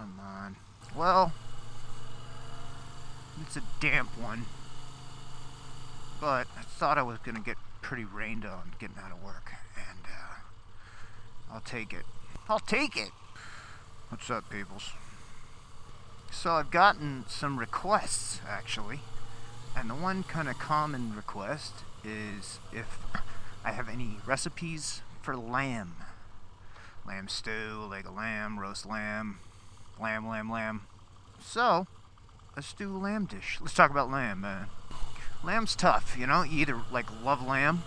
Come on. Well, it's a damp one. But I thought I was going to get pretty rained on getting out of work. And I'll take it. I'll take it! What's up, peoples? So I've gotten some requests, actually. And the one kind of common request is if I have any recipes for lamb. Lamb stew, leg of lamb, roast lamb, lamb. So, let's do a lamb dish. Let's talk about lamb. Lamb's tough, you know? You either love lamb,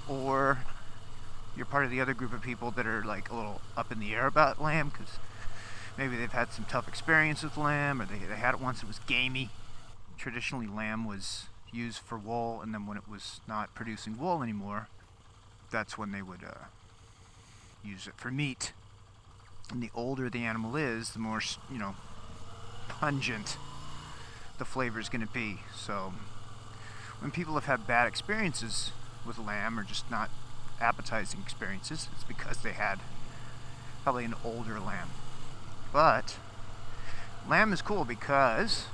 or you're part of the other group of people that are a little up in the air about lamb, because maybe they've had some tough experience with lamb, or they had it once, it was gamey. Traditionally, lamb was used for wool, and then when it was not producing wool anymore, that's when they would use it for meat. And the older the animal is, the more, pungent the flavor is going to be. So when people have had bad experiences with lamb, or just not appetizing experiences, it's because they had probably an older lamb. But lamb is cool because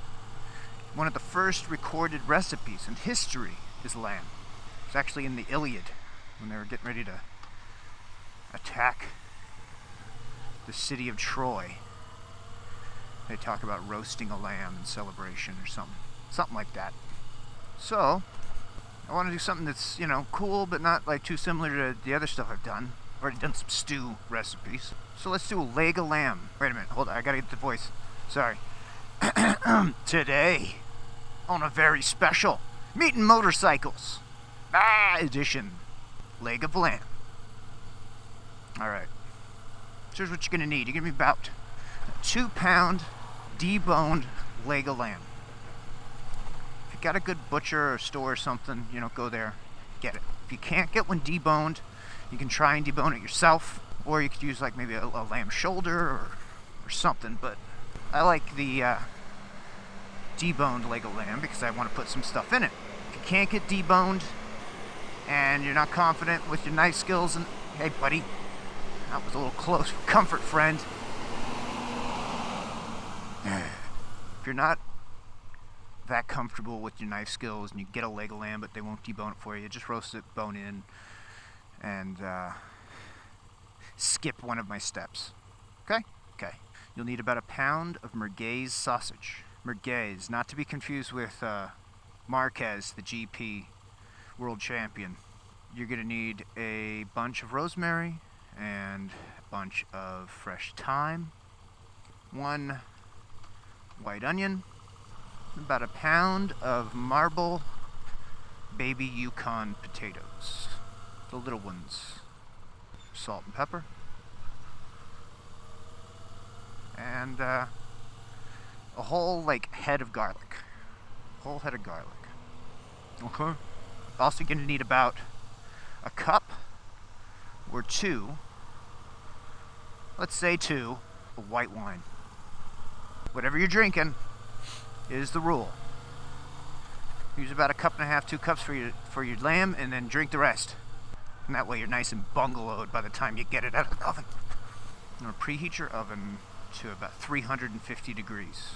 one of the first recorded recipes in history is lamb. It's actually in the Iliad, when they were getting ready to attack the city of Troy. They talk about roasting a lamb in celebration or something like that. So I want to do something that's, cool, but not too similar to the other stuff I've done. I've already done some stew recipes. So let's do a leg of lamb. Wait a minute, hold on, I gotta get the voice. Sorry. Today, on a very special Meat and Motorcycles edition, leg of lamb. Alright. So here's what you're gonna need. You're gonna be about a 2-pound deboned leg of lamb. If you got a good butcher or store or something, go there, get it. If you can't get one deboned, you can try and debone it yourself, or you could use maybe a lamb shoulder or something, but I like the deboned leg of lamb because I want to put some stuff in it. If you can't get deboned and you're not confident with your knife skills, and hey buddy, that was a little close for comfort, friend. If you're not that comfortable with your knife skills and you get a leg of lamb but they won't debone it for you, just roast it bone in and skip one of my steps. Okay? You'll need about a pound of merguez sausage. Merguez, not to be confused with Marquez, the GP world champion. You're going to need a bunch of rosemary and a bunch of fresh thyme, 1 white onion, about a pound of marble baby Yukon potatoes, the little ones, salt and pepper, and a whole head of garlic. Okay. Also going to need about a cup or 2, let's say 2, of white wine. Whatever you're drinking is the rule. Use about 1.5 cups, 2 cups for your lamb, and then drink the rest. And that way you're nice and bungalowed by the time you get it out of the oven. Now preheat your oven to about 350 degrees.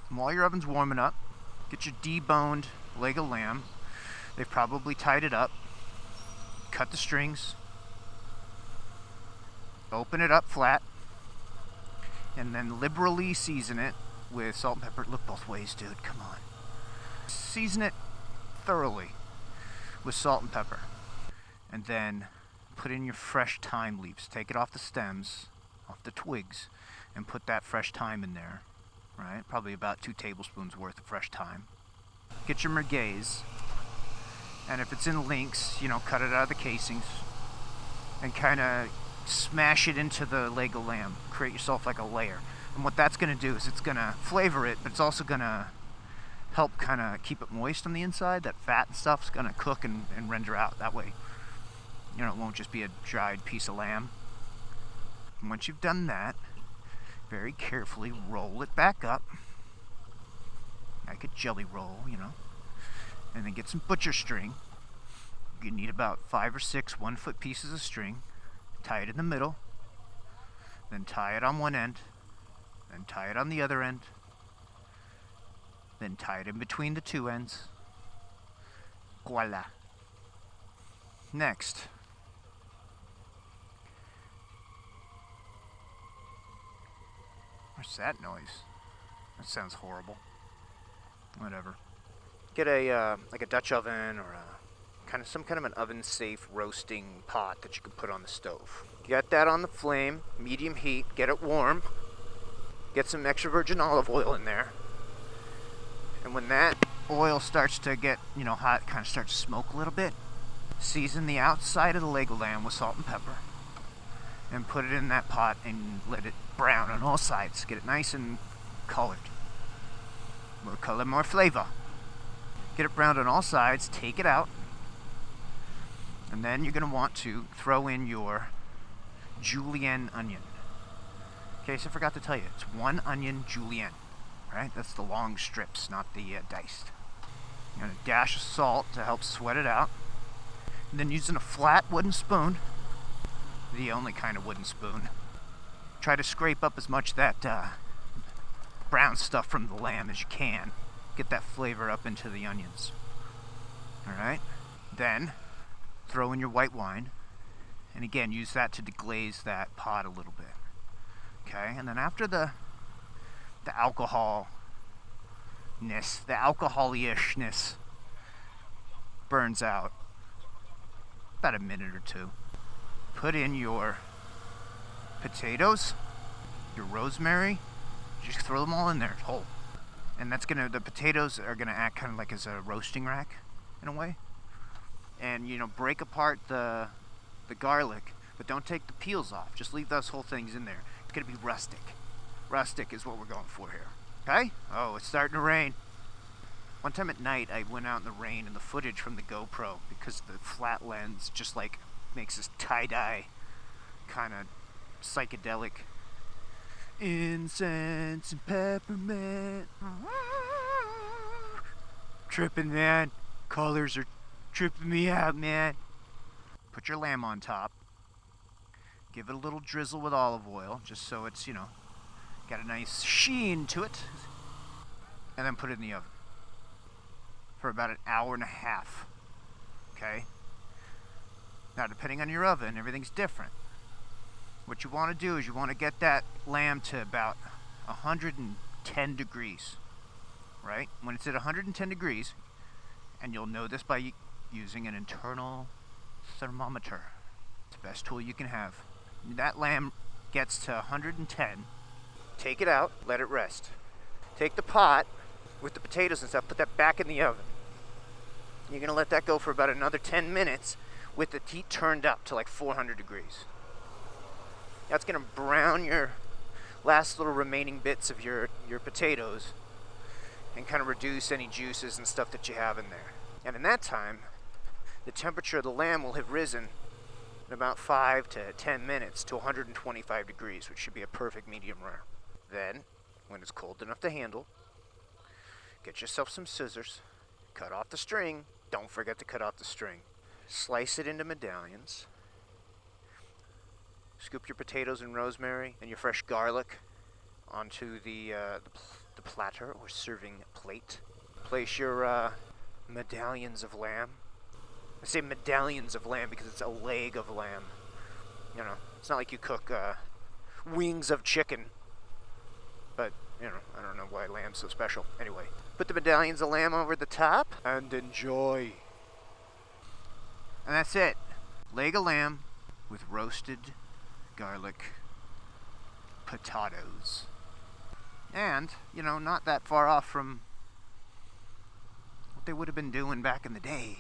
And while your oven's warming up, get your deboned leg of lamb. They've probably tied it up. Cut the strings. Open it up flat. And then liberally season it with salt and pepper. Look both ways, dude. Come on. Season it thoroughly with salt and pepper. And then put in your fresh thyme leaves. Take it off the stems, off the twigs, and put that fresh thyme in there. Right? Probably about 2 tablespoons worth of fresh thyme. Get your merguez. And if it's in links, cut it out of the casings. And kind of smash it into the leg of lamb. Create yourself a layer. And what that's going to do is it's going to flavor it, but it's also going to help kind of keep it moist on the inside. That fat and stuff's going to cook and render out. That way, it won't just be a dried piece of lamb. And once you've done that, very carefully roll it back up. Like a jelly roll, And then get some butcher string. You need about 5 or 6 1-foot pieces of string. Tie it in the middle. then tie it on one end, then tie it on the other end, then tie it in between the two ends. Voila. Next, what's that noise? That sounds horrible. Whatever. Get a like a Dutch oven or some kind of an oven-safe roasting pot that you can put on the stove. Get that on the flame, medium heat. Get it warm. Get some extra virgin olive oil in there. And when that oil starts to get, hot, kind of starts to smoke a little bit, season the outside of the leg of lamb with salt and pepper, and put it in that pot and let it brown on all sides. Get it nice and colored. More color, more flavor. Get it browned on all sides, take it out, and then you're going to want to throw in your julienne onion. Okay, so I forgot to tell you, it's 1 onion julienne, right? That's the long strips, not the diced. You're going to dash of salt to help sweat it out. And then using a flat wooden spoon, the only kind of wooden spoon, try to scrape up as much of that brown stuff from the lamb as you can. Get that flavor up into the onions. Alright? Then, throw in your white wine. And again, use that to deglaze that pot a little bit. Okay? And then after the alcohol-ness, the alcohol-ishness burns out, about a minute or two, put in your potatoes, your rosemary, just throw them all in there whole. And the potatoes are gonna act kind of like as a roasting rack in a way. And break apart the garlic, but don't take the peels off. Just leave those whole things in there. It's gonna be rustic. Rustic is what we're going for here. Okay? Oh, it's starting to rain. One time at night, I went out in the rain, and the footage from the GoPro, because the flat lens just makes this tie-dye kind of psychedelic incense and peppermint. Tripping, man. Colors are tripping me out, man. Put your lamb on top. Give it a little drizzle with olive oil, just so it's, got a nice sheen to it. And then put it in the oven for about 1.5 hours. Okay? Now, depending on your oven, everything's different. What you want to do is you want to get that lamb to about 110 degrees, right? When it's at 110 degrees, and you'll know this by using an internal thermometer. It's the best tool you can have. When that lamb gets to 110, take it out, let it rest. Take the pot with the potatoes and stuff, put that back in the oven. You're going to let that go for about another 10 minutes with the heat turned up to 400 degrees. That's going to brown your last little remaining bits of your potatoes and kind of reduce any juices and stuff that you have in there. And in that time, the temperature of the lamb will have risen in about 5 to 10 minutes to 125 degrees, which should be a perfect medium rare. Then, when it's cold enough to handle, get yourself some scissors, cut off the string. Don't forget to cut off the string. Slice it into medallions. Scoop your potatoes and rosemary and your fresh garlic onto the platter or serving plate. Place your medallions of lamb. I say medallions of lamb because it's a leg of lamb. It's not like you cook wings of chicken. But, I don't know why lamb's so special. Anyway, put the medallions of lamb over the top and enjoy. And that's it. Leg of lamb with roasted garlic potatoes. And, not that far off from what they would have been doing back in the day,